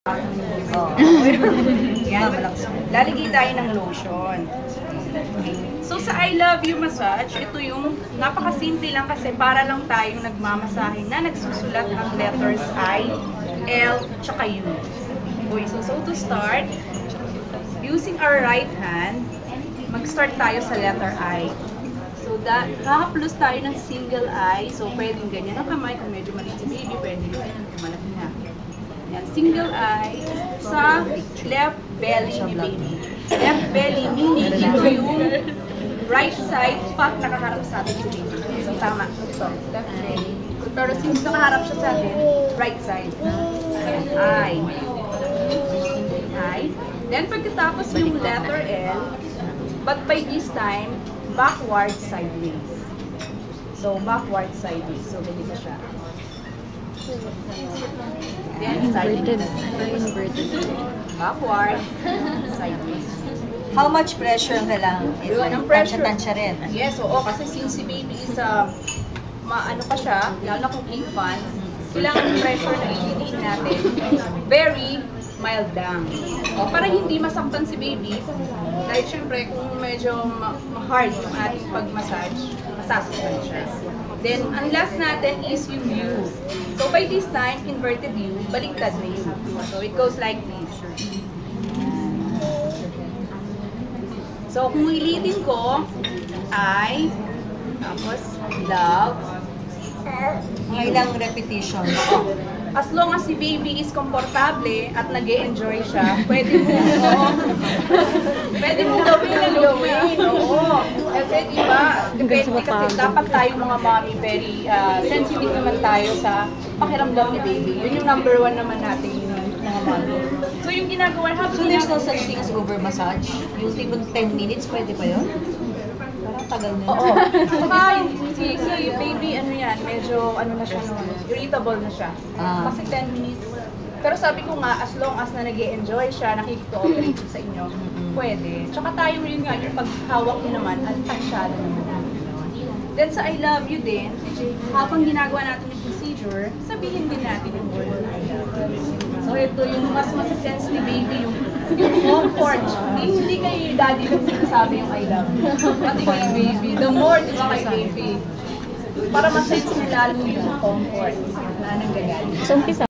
Oh. Yan. Lalagay tayo ng lotion. Okay. So sa I love you massage, ito yung napakasimple lang kasi para lang tayong nagmamasahe na nagsusulat ng letters I, L, tsaka U. Okay, so to start, using our right hand, mag-start tayo sa letter I. So kakaplos tayo ng single I, so pwedeng ganyan ang kamay, kung medyo maliit si baby, pwedeng malaki na. Yan, single eye sa left belly ni baby. Left belly, meaning ito yung right side pag nakaharap sa atin si baby. So, tama. So, left belly. So, pero since nakaharap siya sa atin, right side. Eye. Eye. Then, pagkatapos yung letter L, but by this time, backward sideways. So, backward sideways. So, ganito siya. Then, Inverted. Backward, sideways. How much pressure ang kailangan? Yun, ang pressure. Tansya rin. Yes, oo. Kasi since si baby is, maano pa siya, lalo na kung infant, kailangan yung pressure na i-release natin very mild lang. O, para hindi masaktan si baby, dahil syempre kung medyo hard yung ating pag-massage, masasaktan siya. Then, ang last natin is yung U. So, by this time, inverted U, baliktad na U. So, it goes like this. So, kung ilitin ko, I, tapos, love, Mga ilang repetition. as long as si baby is komportable at nag-e-enjoy siya, pwede mo gawin ang gawin. Oo. Kasi diba, depende kasi dapat tayong mga mommy very sensitive naman tayo sa pakiramdam ni baby. Yun yung number one naman natin yung mga mommy. So yung ginagawa, So there's no such thing as over massage? Yung tipong 10 minutes, pwede pa yun? Parang tagal na yun. Oo. Saka si baby, ano yan, medyo ano na siya, irritable na siya. Kasi 10 minutes. Pero sabi ko nga, as long as na nag-e-enjoy siya, nakikita-operate sa inyo, pwede. Tsaka tayo yun nga, yung paghawak nyo naman, antasyado naman. Then sa I love you din, habang ginagawa natin yung procedure, sabihin din natin yung word I love you. So ito yung mas masasense ni baby, yung comfort. Hindi kay daddy lang sinasabi yung I love you. Pati kay baby. The more, di ba kay baby? Para masense nila lalo yung comfort na nanggagaling. So, umpisa.